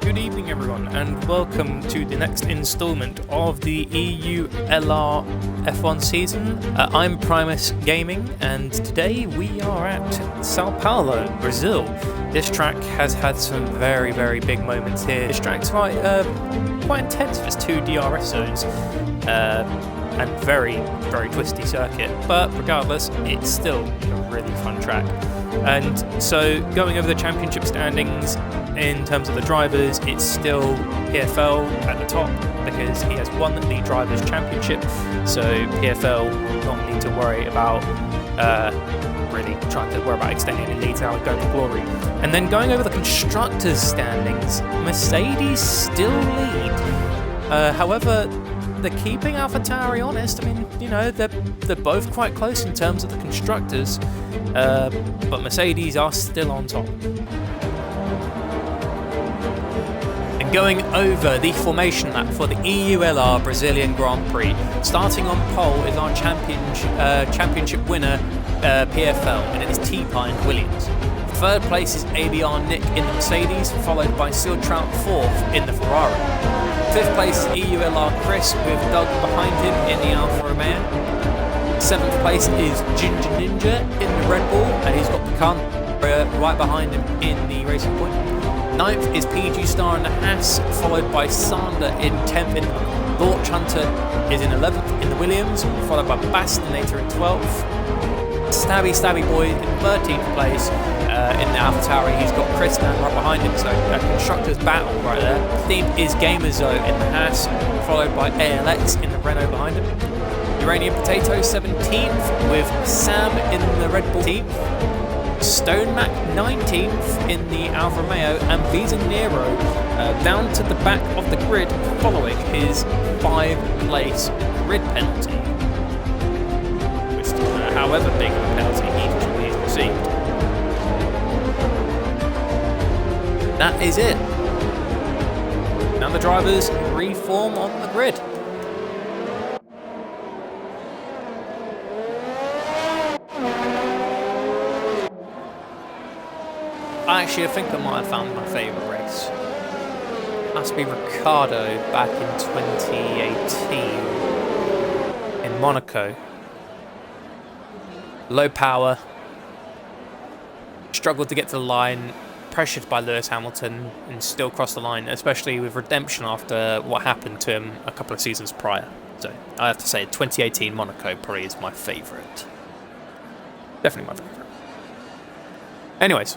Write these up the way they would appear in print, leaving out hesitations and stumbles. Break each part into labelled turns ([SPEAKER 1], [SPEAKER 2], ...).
[SPEAKER 1] Good evening everyone and welcome to the next instalment of the Eulr F1 season. I'm Primus Gaming and today we are at Sao Paulo, Brazil. This track has had some very big moments here. This track's quite intense. There's two DRS zones and very twisty circuit, but regardless it's still a really fun track. And so going over the championship standings, in terms of the drivers, it's still PFL at the top because he has won the Drivers' Championship, so PFL will not need to worry about extending any leads now and going to glory. And then going over the Constructors' standings, Mercedes still lead. However, they're keeping AlphaTauri honest. I mean, you know, they're both quite close in terms of the Constructors, but Mercedes are still on top. Going over the formation lap for the Eulr Brazilian Grand Prix. Starting on pole is our championship winner, PFL, and it is T-Pine Williams. Third place is ABR Nick in the Mercedes, followed by Eulr fourth in the Ferrari. Fifth place is Eulr Chris with Doug behind him in the Alfa Romeo. Seventh place is Ginger Ninja in the Red Bull, and he's got Pecan right behind him in the Racing Point. Ninth is PG Star in the Haas, followed by Sander in 10th. Launch Hunter is in 11th in the Williams, followed by Bastinator in 12th. Stabby Boy in 13th place in the AlphaTauri. He's got Chris Man right behind him, so a constructor's battle right there. 15th is Gamerzo in the Haas, followed by ALX in the Renault behind him. Uranium Potato 17th with Sam in the Red Bull team. Stone Mac 19th in the Alfa Romeo, and Visa Nero down to the back of the grid following his 5-place grid penalty. Which, however big of a penalty he's received. That is it. Now the drivers reform on the grid. Actually, I think I might have found my favourite race. Must be Ricciardo back in 2018 in Monaco. Low power, struggled to get to the line, pressured by Lewis Hamilton, and still crossed the line, especially with redemption after what happened to him a couple of seasons prior. So I have to say 2018 Monaco probably is my favourite. Definitely my favourite. Anyways.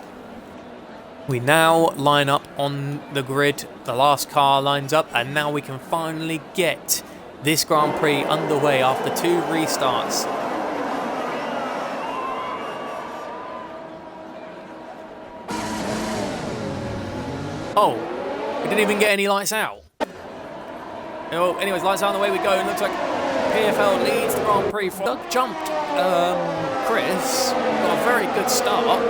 [SPEAKER 1] We now line up on the grid, the last car lines up, and now we can finally get this Grand Prix underway after 2 restarts. Oh, we didn't even get any lights out. Well, anyways, lights out on the way we go, and it looks like PFL leads the Grand Prix. Doug jumped Chris, got a very good start.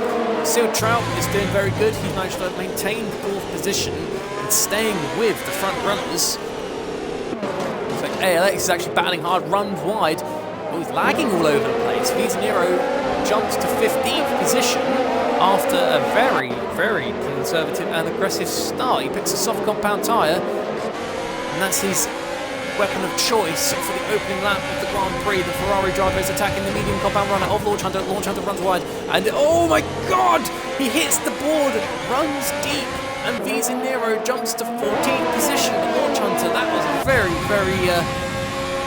[SPEAKER 1] Eulr is doing very good. He's managed to maintain the 4th position and staying with the front runners. Looks like ALX is actually battling hard, runs wide. Oh, he's lagging all over the place. Visa Nero jumps to 15th position after a very conservative and aggressive start. He picks a soft compound tyre, and that's his weapon of choice for the opening lap of the Grand Prix. The Ferrari driver is attacking the medium compound runner of Launch Hunter. Launch Hunter runs wide, and oh my god! He hits the board, runs deep, and Visa Nero jumps to 14th position. Launch Hunter, that was a very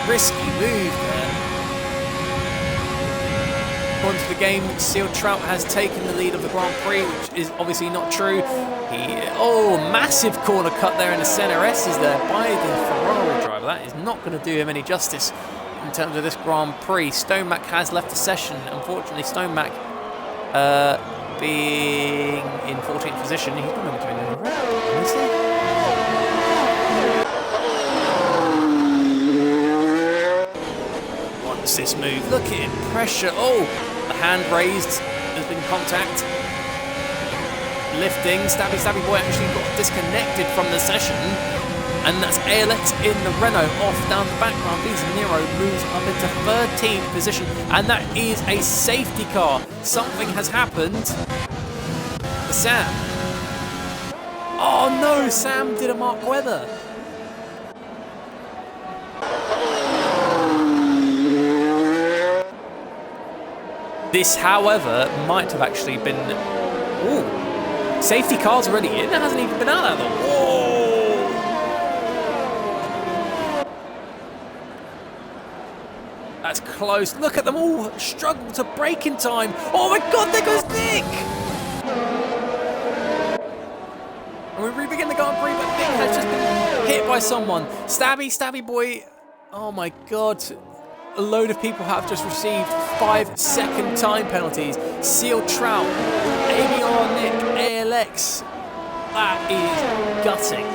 [SPEAKER 1] risky move there. According to the game, Eulr has taken the lead of the Grand Prix, which is obviously not true. Massive corner cut there in the centre. S is there by the Ferrari driver. That is not going to do him any justice in terms of this Grand Prix. Stonemac has left the session. Unfortunately, Stonemac being in 14th position, he's not going to be doing any round, is he? What's this move? Look at him, pressure. Oh, the hand raised, there's been contact. Lifting, Stabby Boy actually got disconnected from the session, and that's ALX in the Renault off down the background. Visa Nero moves up into 13th position, and that is a safety car. Something has happened. Sam. Oh no, Sam did a Mark Webber. This, however, might have actually been... Ooh, safety car's already in. It hasn't even been out that long. Whoa! That's close. Look at them all struggle to brake in time. Oh my God, there goes Nick! And we re-begin the Grand Prix, but Nick has just been hit by someone. Stabby boy. Oh my God. A load of people have just received 5-second time penalties. Seal Trout, Eulr, Nick, ALX. That is gutting.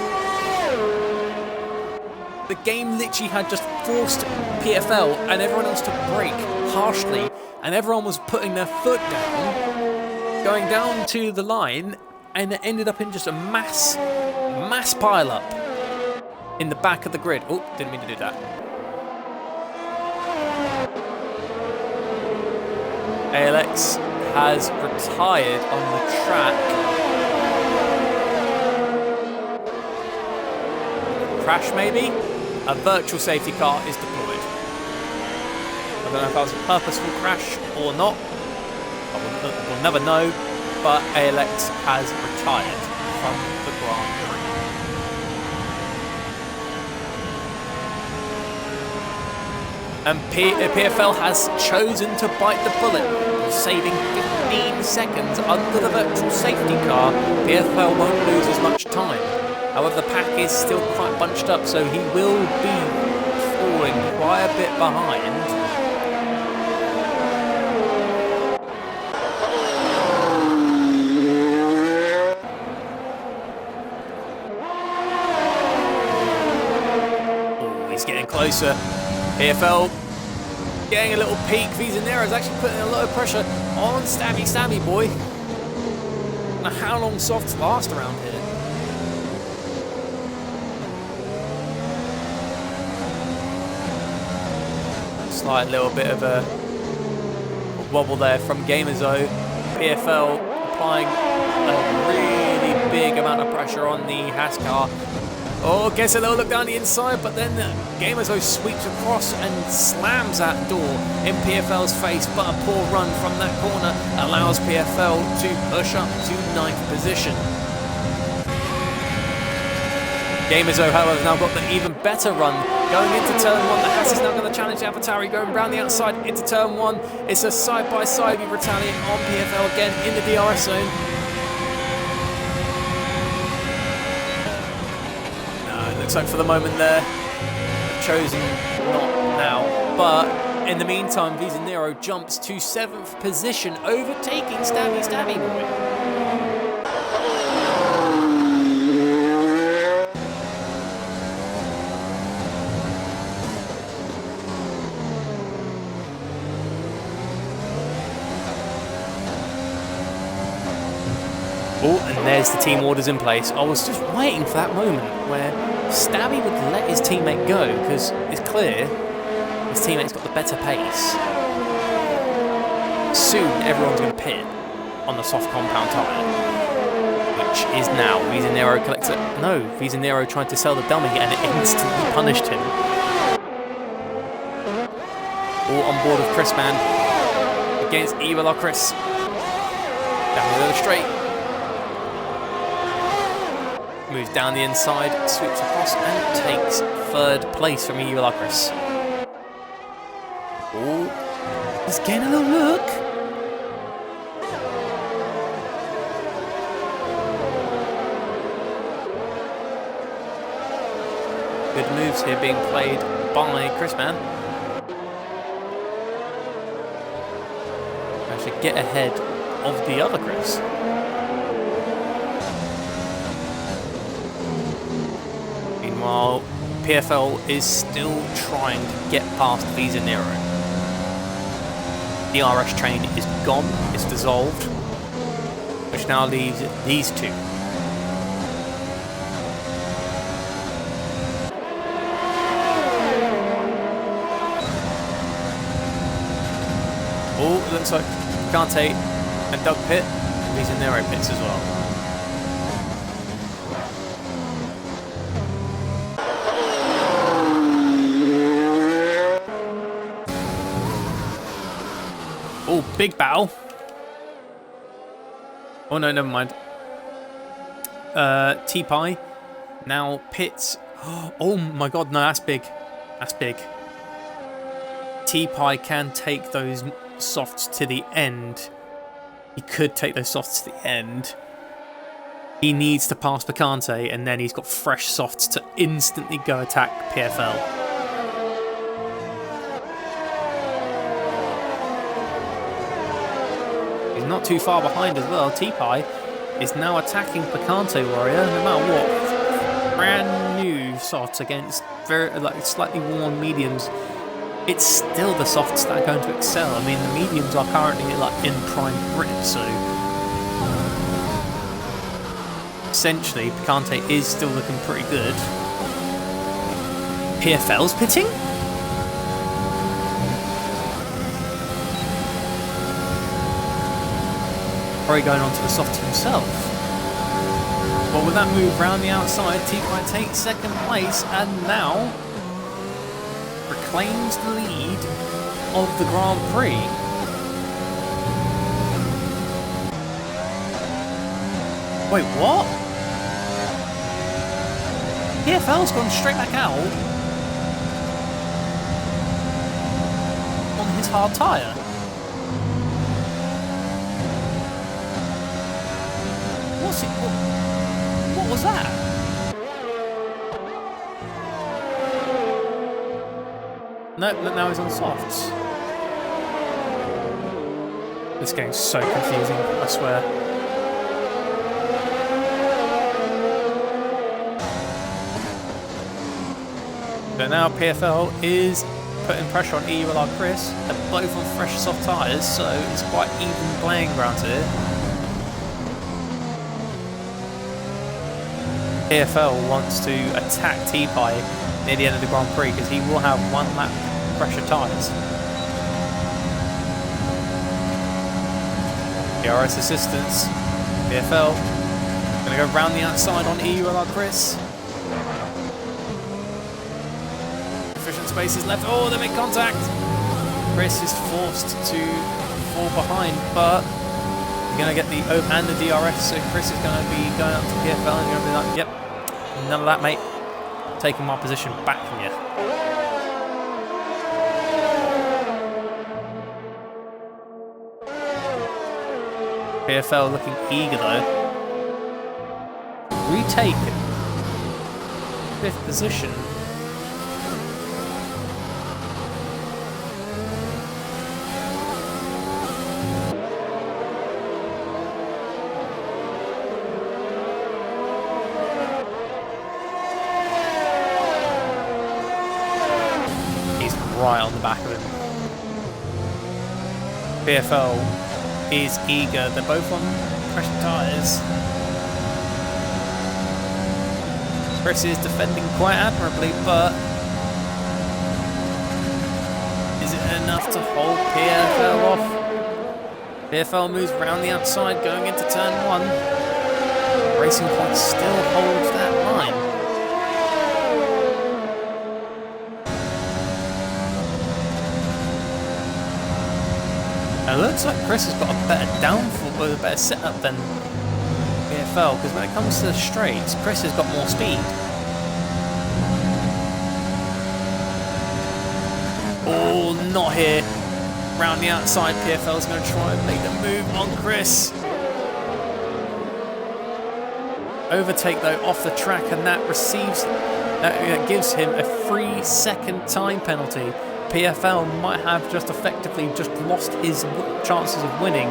[SPEAKER 1] The game literally had just forced PFL and everyone else to brake harshly, and everyone was putting their foot down, going down to the line, and it ended up in just a mass pile-up in the back of the grid. Oh, didn't mean to do that. ALX has retired on the track. Crash maybe? A virtual safety car is deployed. I don't know if that was a purposeful crash or not. We'll never know, but ALX has retired from the Grand Prix. And PFL has chosen to bite the bullet, saving 15 seconds under the virtual safety car. PFL won't lose as much time. However, the pack is still quite bunched up, so he will be falling quite a bit behind. Oh, he's getting closer. PFL getting a little peek. Visanera is actually putting a lot of pressure on Stabby boy. I don't know how long softs last around here. Slight little bit of a wobble there from Gamerzo. PFL applying a really big amount of pressure on the Haas car. Oh, gets a little look down the inside, but then Gamerzo sweeps across and slams that door in PFL's face, but a poor run from that corner allows PFL to push up to 9th position. Gamerzo, however, has now got the even better run going into turn 1. The Haas is now going to challenge Avatari, going round the outside into turn 1. It's a side-by-side with retaliate on PFL again in the DRS zone. Looks like for the moment they're chosen not now, but in the meantime Visanero jumps to 7th position, overtaking Stabby boy. Oh, and there's the team orders in place. I was just waiting for that moment where Stabby would let his teammate go, because it's clear his teammate's got the better pace. Soon everyone's going to pit on the soft compound tyre, which is now Visanero collects it. No, Visanero tried to sell the dummy and it instantly punished him. All on board of Chris Man against Eulr Chris. Down the other straight. Moves down the inside, sweeps across and takes 3rd place from Eulr Chris. Oh, he's getting a little look. Good moves here being played by Chris Man. Actually get ahead of the other Chris. Meanwhile, PFL is still trying to get past Visanero. The RS train is gone, it's dissolved, which now leaves these two. Oh, it looks like Kante and Doug pit. Visanero pits as well. Oh, big battle. Oh no, never mind. T-Pie now pits. Oh my god, no, that's big. That's big. T-Pie can take those softs to the end. He could take those softs to the end. He needs to pass Picante, and then he's got fresh softs to instantly go attack PFL. He's not too far behind as well. T-Pie is now attacking Picante Warrior, no matter what. Brand new softs against very slightly worn mediums. It's still the softs that are going to excel. I mean, the mediums are currently in prime grip, so essentially Picante is still looking pretty good. PFL's pitting? Probably going on to the soft himself. But with that move round the outside, T-Pie takes second place and now reclaims the lead of the Grand Prix. Wait, what? PFL's gone straight back out on his hard tyre. What's it? What was that? Nope, now he's on softs. This game's so confusing, I swear. But now PFL is putting pressure on Eulr Chris. They're both on fresh soft tyres, so it's quite even playing ground here. PFL wants to attack T-Pie near the end of the Grand Prix because he will have 1 lap pressure tyres. DRS assistance. PFL going to go round the outside on Eulr Chris. Efficient spaces left. Oh, they make contact. Chris is forced to fall behind, but you're going to get the O and the DRS, so Chris is going to be going up to PFL and you're going to be like, yep, none of that, mate. Taking my position back from you. PFL looking eager though. Retake 5th position. Right on the back of him. PFL is eager. They're both on pressure tyres. Chris is defending quite admirably, but is it enough to hold PFL off? PFL moves round the outside going into turn 1. Racing Point still holds that line. It looks like Chris has got a better downfall, or a better setup than PFL, because when it comes to the straights, Chris has got more speed. Oh, not here. Round the outside, PFL's going to try and make the move on Chris. Overtake though off the track, and that gives him a 3-second time penalty. PFL might have just effectively lost his chances of winning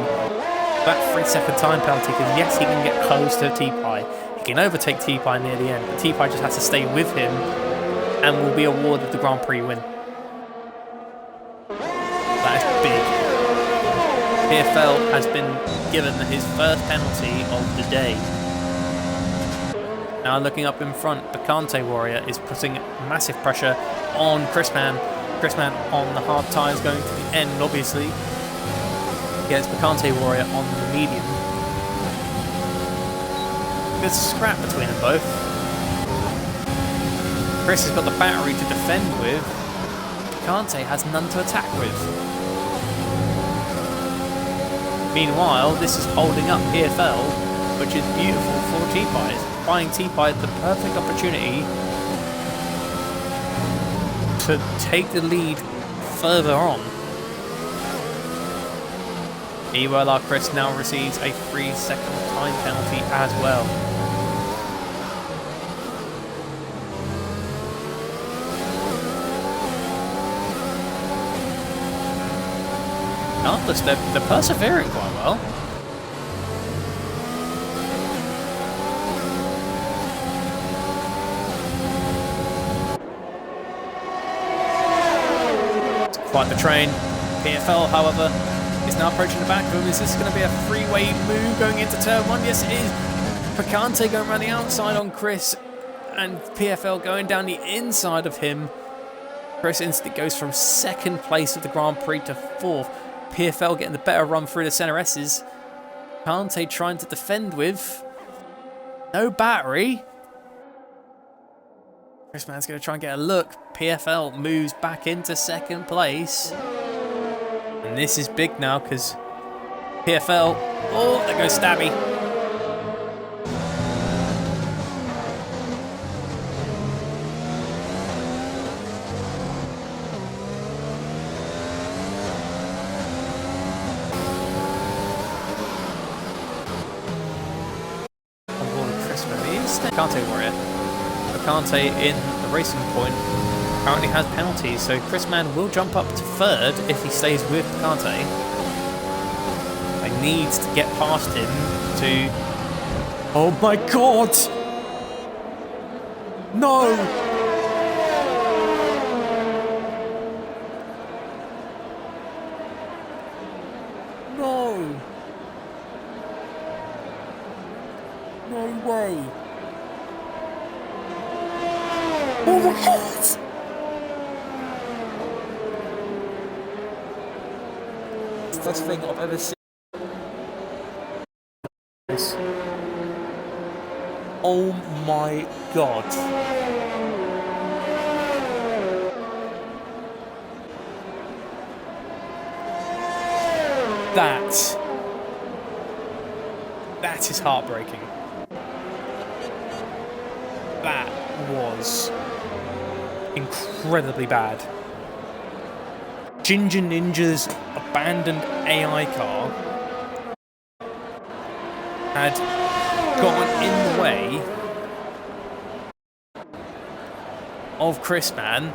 [SPEAKER 1] that 3-second time penalty, because yes, he can get close to T-Pie. He can overtake T-Pie near the end, but T-Pie just has to stay with him and will be awarded the Grand Prix win. That is big. PFL has been given his first penalty of the day. Now looking up in front, Picante Warrior is putting massive pressure on Chrisman. Chrisman on the hard tyres going to the end, obviously. Gets Picante Warrior on the medium. Good scrap between them both. Chris has got the battery to defend with. Picante has none to attack with. Meanwhile, this is holding up PFL, which is beautiful for T-Pie. It's buying T-Pie the perfect opportunity to take the lead further on. Eulr Chris now receives a 3-second time penalty as well. Regardless, they're persevering quite well. It's quite the train. PFL, however, is now approaching the back of him. Is this going to be a three-way move going into turn one? Yes, it is. Picante going around the outside on Chris, and PFL going down the inside of him. Chris instantly goes from second place of the Grand Prix to fourth. PFL getting the better run through the center S's. Picante trying to defend with no battery. Chris Man's going to try and get a look. PFL moves back into second place. And this is big now because PFL... Oh, there goes Stabby. Picante Warrior. Picante in the racing point currently has penalties, so Chris Mann will jump up to third if he stays with Picante. He needs to get past him to... Oh my god! No! No! No way! Oh my god! It's the best thing I've ever seen. Oh my god. That is heartbreaking. That was incredibly bad. Ginger Ninja's abandoned AI car had gotten in the way of Chris Mann.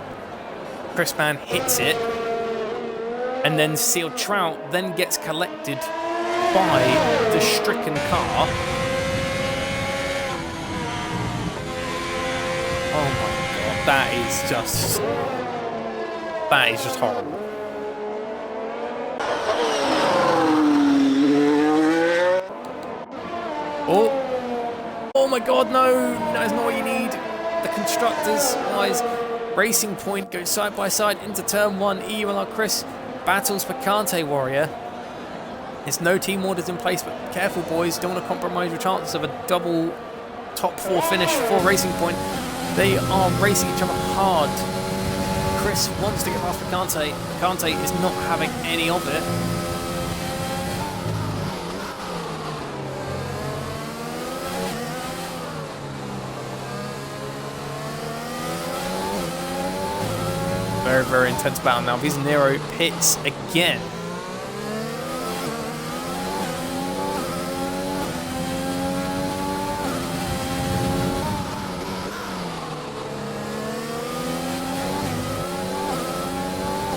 [SPEAKER 1] Chris Mann hits it, and then Sealed Trout then gets collected by the stricken car. Oh my god, that is just horrible. Oh my god, no, that's not what you need. The constructors wise racing point goes side by side into turn one. Eulr Chris battles Picante Warrior. There's no team orders in place, but careful boys, don't want to compromise your chances of a double top four finish for Racing Point. They are racing each other hard. Chris wants to get past Picante. Picante is not having any of it. Very, very intense battle now. Nero pits again.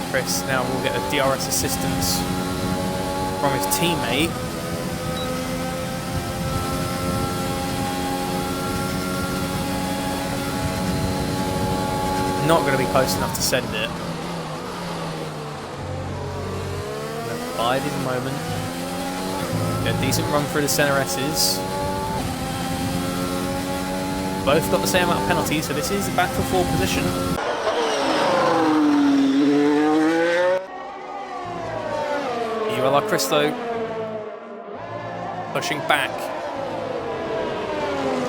[SPEAKER 1] Chris now will get a DRS assistance from his teammate. Not going to be close enough to send it. Bide his moment. Get a decent run through the center S's. Both got the same amount of penalties, so this is a battle for position. Eulr Chris though, pushing back,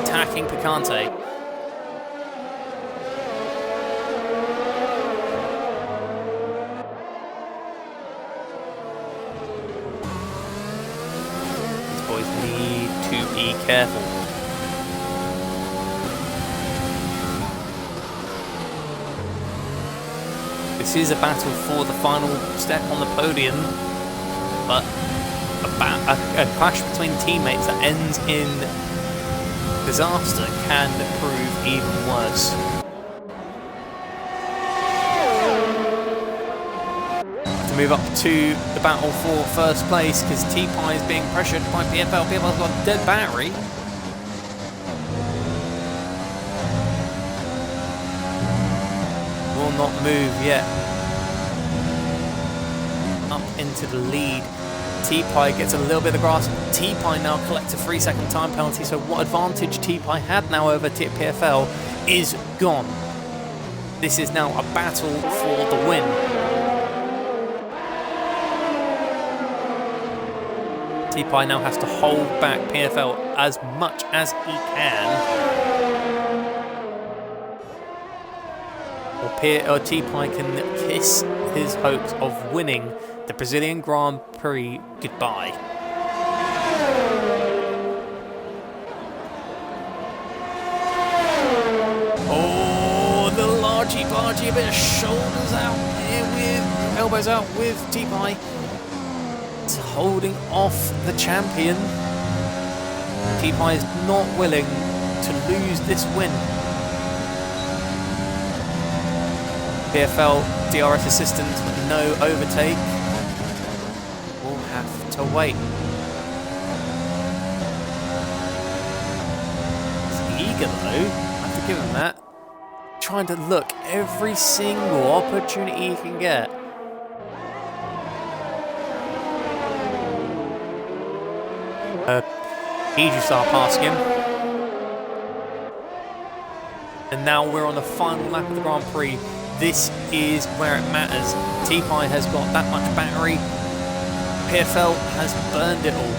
[SPEAKER 1] attacking Picante. careful. This is a battle for the final step on the podium, but a clash between teammates that ends in disaster can prove even worse. To move up to the battle for first place because T-Pie is being pressured by PFL. PFL's got a dead battery. Will not move yet. Up into the lead. T-Pie gets a little bit of grass. T-Pie now collects a 3-second time penalty, so what advantage T-Pie had now over PFL is gone. This is now a battle for the win. T-Pie now has to hold back PFL as much as he can. Or T-Pie can kiss his hopes of winning the Brazilian Grand Prix goodbye. Oh, the largy-bargy, a bit of shoulders out here with elbows out with T-Pie. It's holding off the champion. T-Pie is not willing to lose this win. PFL DRS assistant, no overtake. We'll have to wait. He's eager though, I have to give him that. Trying to look every single opportunity he can get. Eulr past him. And now we're on the final lap of the Grand Prix. This is where it matters. T-Pie has got that much battery. PFL has burned it all.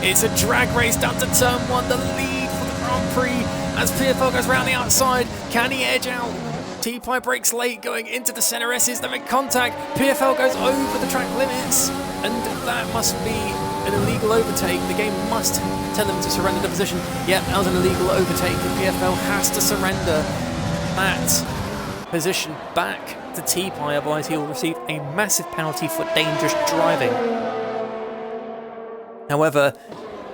[SPEAKER 1] It's a drag race down to turn 1. The lead for the Grand Prix as PFL goes round the outside. Can he edge out? T-Pie breaks late going into the center S's. They make contact. PFL goes over the track limits. And that must be an illegal overtake. The game must tell him to surrender the position. Yep, that was an illegal overtake. And PFL has to surrender that position back to T-Pie. Otherwise, he'll receive a massive penalty for dangerous driving. However,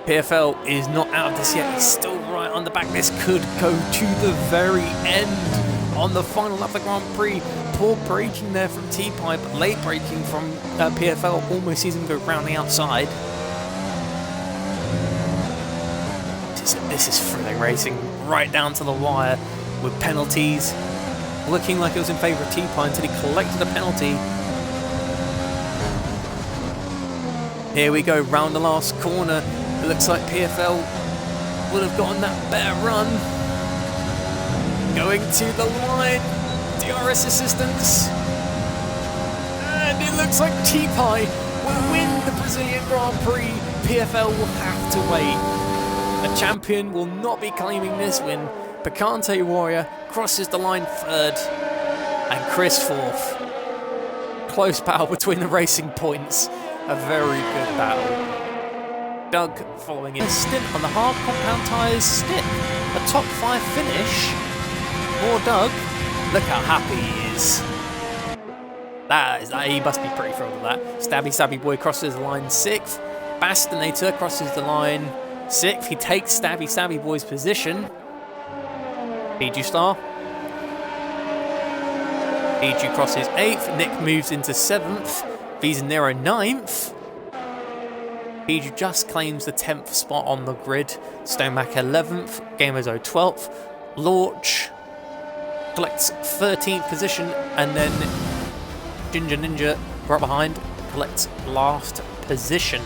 [SPEAKER 1] PFL is not out of this yet. He's still right on the back. This could go to the very end. On the final lap of the Grand Prix, poor braking there from T-Pie, but late braking from PFL almost sees him go round the outside. This is thrilling racing, right down to the wire, with penalties. Looking like it was in favour of T-Pie until he collected a penalty. Here we go, round the last corner. It looks like PFL would have gotten that better run. Going to the line, DRS assistance, and it looks like T-Pie will win the Brazilian Grand Prix. PFL will have to wait. A champion will not be claiming this win. Picante Warrior crosses the line third, and Chris fourth. Close battle between the racing points. A very good battle. Doug following in a stint on the hard compound tyres stick. A top 5 finish. More Doug. Look how happy he is. He must be pretty thrilled with that. Stabby Boy crosses the line 6th. Bastonator crosses the line 6th. He takes Stabby Boy's position. Eulr. Eulr crosses 8th. Nick moves into 7th. Visanero 9th. Eulr just claims the 10th spot on the grid. Stoneback 11th. Gamerzo 12th. Launch collects 13th position, and then Ginger Ninja right behind collects last position.